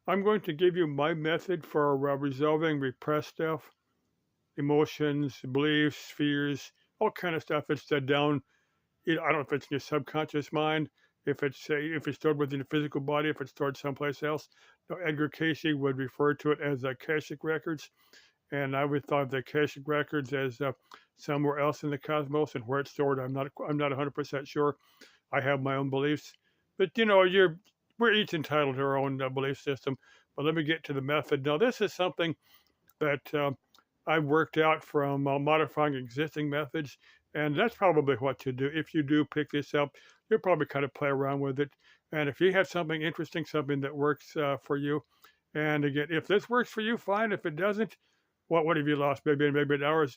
I'm going to give you my method for resolving repressed stuff, emotions, beliefs, fears, all kind of stuff. It's down. I don't know if it's in your subconscious mind, if it's stored within the physical body, if it's stored someplace else. Now, Edgar Casey would refer to it as Akashic records, and I would thought of the Akashic records as somewhere else in the cosmos, and where it's stored, I'm not 100% sure. I have my own beliefs, but we're each entitled to our own belief system. But let me get to the method. Now, this is something that I've worked out from modifying existing methods, and that's probably what to do. If you do pick this up, you'll probably kind of play around with it. And if you have something interesting, something that works for you, and again, if this works for you, fine. If it doesn't, what have you lost? Maybe an hour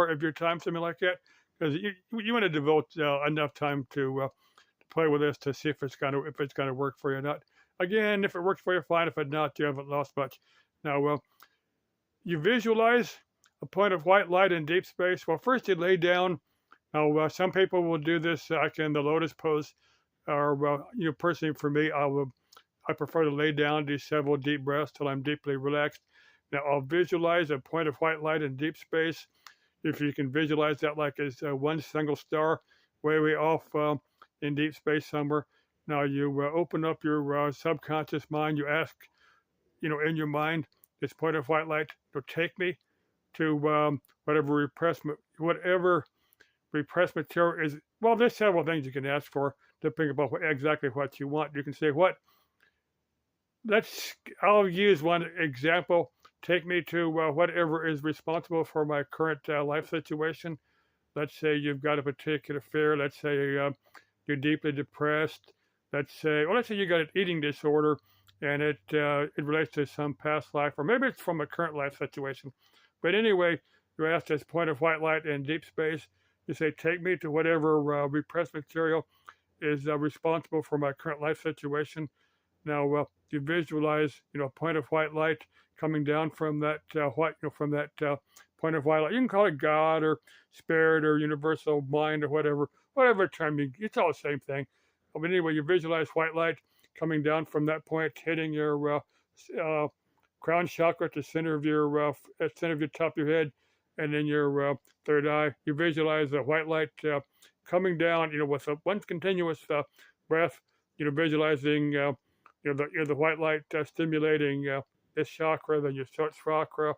of your time, something like that. Because you want to devote enough time to play with this to see if it's gonna work for you or not. Again, if it works for you, fine. If it not, you haven't lost much. Now, you visualize a point of white light in deep space. Well, first you lay down. Now, some people will do this like in the lotus pose, or personally for me, I prefer to lay down, do several deep breaths till I'm deeply relaxed. Now, I'll visualize a point of white light in deep space. If you can visualize that like as one single star, way off in deep space somewhere. Now you open up your subconscious mind. You ask, in your mind, this point of white light to take me to whatever repressed material is. Well, there's several things you can ask for depending upon exactly what you want. You can say, I'll use one example. Take me to whatever is responsible for my current life situation. Let's say you've got a particular fear. Let's say you're deeply depressed. Let's say you got an eating disorder, and it relates to some past life, or maybe it's from a current life situation. But anyway, you're asked this point of white light in deep space. You say, take me to whatever repressed material is responsible for my current life situation. Now, you visualize, a point of white light coming down from that point of white light. You can call it God or spirit or universal mind or whatever term it's all the same thing. But anyway, you visualize white light coming down from that point, hitting your crown chakra at the center of your top of your head, and then your third eye. You visualize the white light coming down, with one continuous breath. Visualizing the white light stimulating this chakra, then your throat chakra,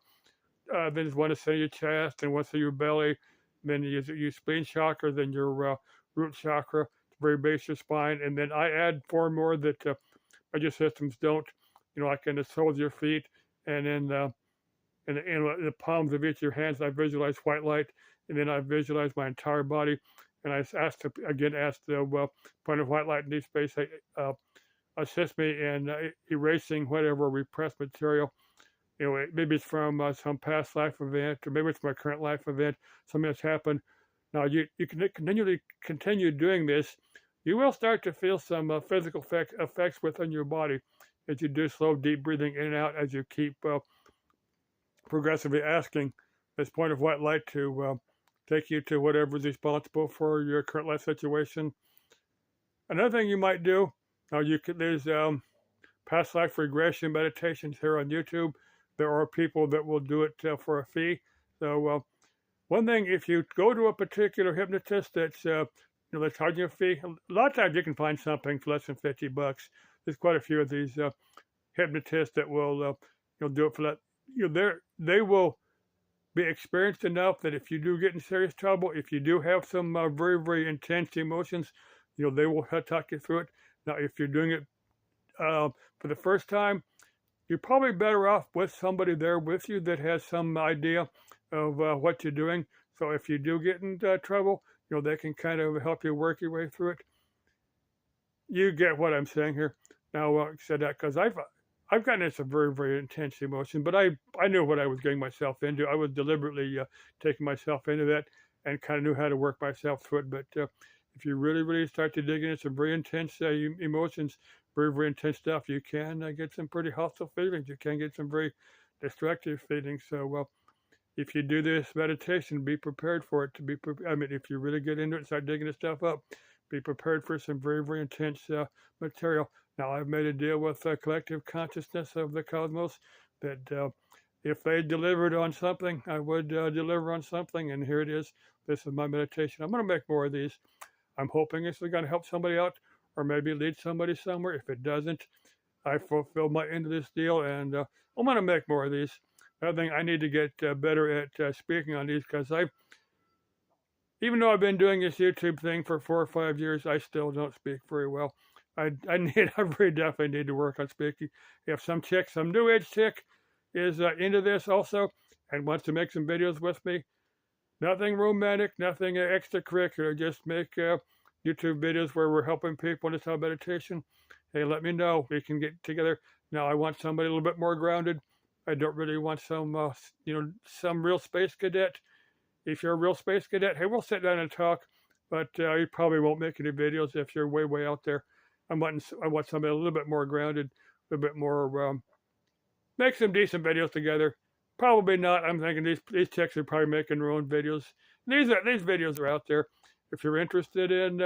then there's one to your chest, and one to your belly, then your spleen chakra, then your root chakra, the very base of your spine, and then I add four more that other systems don't, like in the soles of your feet, and then in the palms of each of your hands. I visualize white light, and then I visualize my entire body, and I ask the point of white light in deep space, assist me in erasing whatever repressed material. Maybe it's from some past life event, or maybe it's my current life event, something that's happened. Now, you can continue doing this. You will start to feel some physical effects within your body as you do slow, deep breathing in and out, as you keep progressively asking this point of white light to take you to whatever is responsible for your current life situation. Another thing you might do, there's past life regression meditations here on YouTube. There are people that will do it for a fee. So one thing, if you go to a particular hypnotist that's charging a fee, a lot of times you can find something for less than $50. There's quite a few of these hypnotists that will do it for that. They will be experienced enough that if you do get in serious trouble, if you do have some very, very intense emotions, they will talk you through it. Now, if you're doing it for the first time, you're probably better off with somebody there with you that has some idea of what you're doing. So if you do get into trouble, they can kind of help you work your way through it. You get what I'm saying here. Now, I said that because I've gotten into some very, very intense emotion, but I knew what I was getting myself into. I was deliberately taking myself into that and kind of knew how to work myself through it. But if you really, really start to dig into some very intense emotions, very, very intense stuff, you can get some pretty hostile feelings. You can get some very destructive feelings. So, if you do this meditation, be prepared for it. If you really get into it and start digging this stuff up, be prepared for some very, very intense material. Now, I've made a deal with the collective consciousness of the cosmos that if they delivered on something, I would deliver on something. And here it is. This is my meditation. I'm going to make more of these. I'm hoping this is going to help somebody out or maybe lead somebody somewhere. If it doesn't, I fulfilled my end of this deal, and I'm going to make more of these. I think I need to get better at speaking on these because even though I've been doing this YouTube thing for 4 or 5 years, I still don't speak very well. I really definitely need to work on speaking. If some new age chick is into this also and wants to make some videos with me, nothing romantic, nothing extracurricular, just make YouTube videos where we're helping people in this meditation. Hey, let me know. We can get together. Now, I want somebody a little bit more grounded. I don't really want some real space cadet. If you're a real space cadet, hey, we'll sit down and talk, but you probably won't make any videos if you're way, way out there. I want somebody a little bit more grounded, a bit more, make some decent videos together. Probably not. I'm thinking these chicks are probably making their own videos. These videos are out there. If you're interested in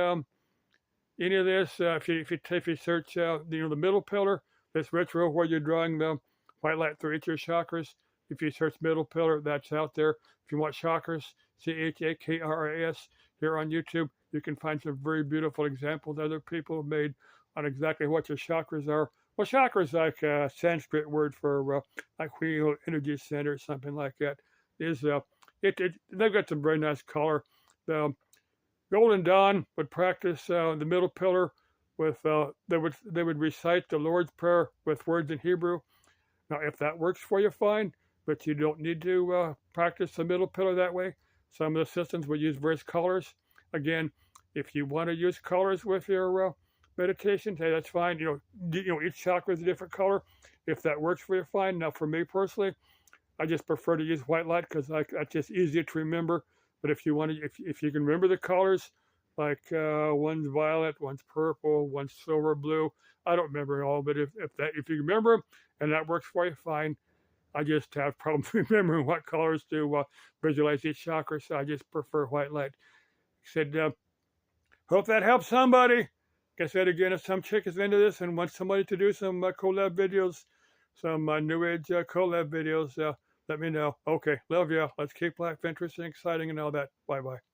any of this, if you search the middle pillar, this ritual where you're drawing the white light through each of your chakras. If you search middle pillar, that's out there. If you want chakras, CHAKRAS, here on YouTube, you can find some very beautiful examples other people have made on exactly what your chakras are. Well, chakra is like a Sanskrit word for like wheel energy center, something like that. They've got some very nice color. The Golden Dawn would practice the middle pillar with they would recite the Lord's Prayer with words in Hebrew. Now, if that works for you, fine, but you don't need to practice the middle pillar that way. Some of the systems will use various colors. Again, if you want to use colors with your meditation, hey, that's fine. Each chakra is a different color. If that works for you, fine. Now, for me personally, I just prefer to use white light because that's just easier to remember. But if you want to, if you can remember the colors, like one's violet, one's purple, one's silver blue. I don't remember it all, but if you remember them and that works for you, fine. I just have problems remembering what colors to visualize each chakra, so I just prefer white light. Said, hope that helps somebody. Like I said again, if some chick is into this and wants somebody to do some collab videos, some new age collab videos, let me know. Okay, love ya. Let's keep life interesting, exciting, and all that. Bye bye.